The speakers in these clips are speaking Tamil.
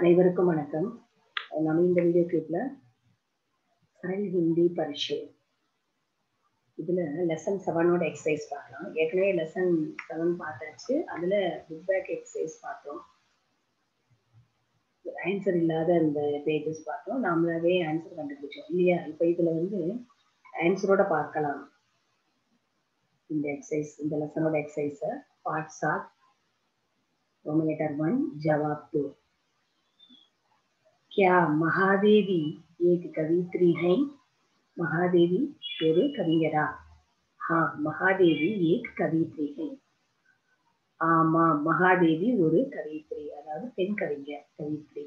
அனைவருக்கும் வணக்கம். நம்ம இந்த வீடியோ கிளிப்ல சரல் ஹிந்தி பரீட்சை இதுல லெசன் 7ஓட எக்ஸசைஸ் பார்க்கலாம். ஏற்கனவே லெசன் 7 பார்த்தாச்சு. அதுல புக் பேக் எக்ஸசைஸ் பார்த்தோம். ஆன்சர் இல்லாத அந்த பேஜஸ் பார்த்தோம். நாமளாவே ஆன்சர் கண்டுபிடிச்சோம் இல்லையா? இப்போ இதுல ஆன்சரோட பார்க்கலாம். இந்த எக்ஸசைஸ், இந்த லெசனோட எக்ஸசைஸ பார்ட் 7 रोमन लेटर 1 जवाब 2। क्या महादेवी एक कवित्री है? महादेवी ஒரு கவிஞரா? हाँ, महादेवी एक कवित्री है। ஆமா, மகாதேவி ஒரு கவித்ரி, அதாவது பெண் கவிஞர், கவித்ரி।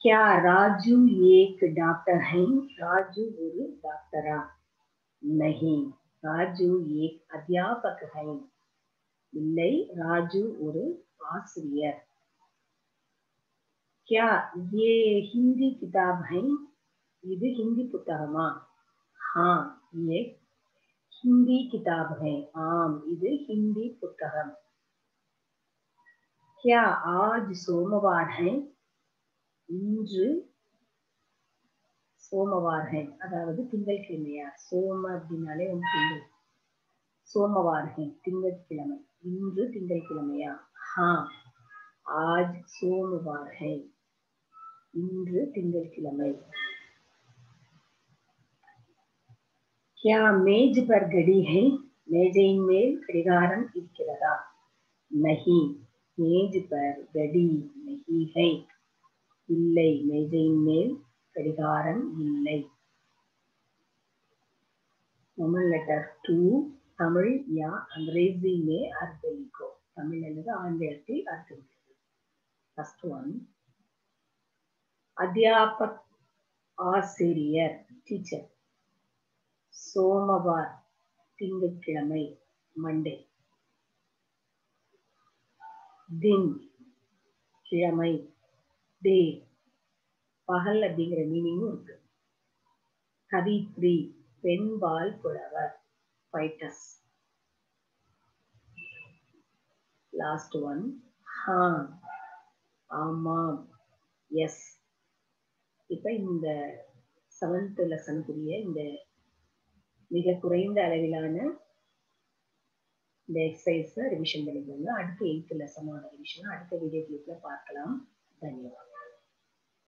क्या राजू एक डॉक्टर है? राजू ஒரு டாக்டரா? नहीं, राजू एक अध्यापक है। இல்லை, ராஜு ஒரு ஆசிரியர்। क्या ये हिंदी किताब है? இது ஹிந்தி புத்தகமா? हाँ, ये हिंदी किताब है। ஆம், இது ஹிந்தி புத்தகம்। क्या आज सोमवार है? இன்று சோமவார் है, அதாவது திங்கட்கிழமையா? சோம அப்படின்னாலே திங்கள், சோமவார் है திங்கட்கிழமை, இன்று திங்கட்கிழமையா? हाँ, आज सोमवार है, இன்று திங்கட்கிழமை। क्या मेज पर घड़ी है? மேஜையின் மேல் கடிகாரம் இருக்கிறதா? नहीं, मेज पर घड़ी नहीं है। இல்லை, மேஜையின் மேல் கடிகாரம் இல்லை। रोमन लेटर 2 தமிழ் या अंग्रेजी में अर्थ लिखो। தமிழ் அல்லது ஆங்கிலத்தில் அர்த்தம் எழுது। फर्स्ट वन, அத்தியாபக் ஆசிரியர், டீச்சர்। சோமவார் திங்கட்கிழமை, மண்டே। தின் கிழமை, டே, பகல் அப்படிங்கிற மீனிங்கும் இருக்கு। கவித்ரி பெண்பால் புலவர், ஃபைட்டஸ்। லாஸ்ட் ஒன், हाँ, ஆமாம், எஸ்। இப்ப இந்த 7th லெசனுக்குரிய இந்த மிக குறைந்த அளவிலான இந்த எக்ஸசைஸை ரிவிஷன் பண்ணிக்கோங்க. அடுத்த 8th லெசனோட ரிவிஷன் அடுத்த வீடியோ கிளிப்ல பார்க்கலாம். தன்யவாதம்.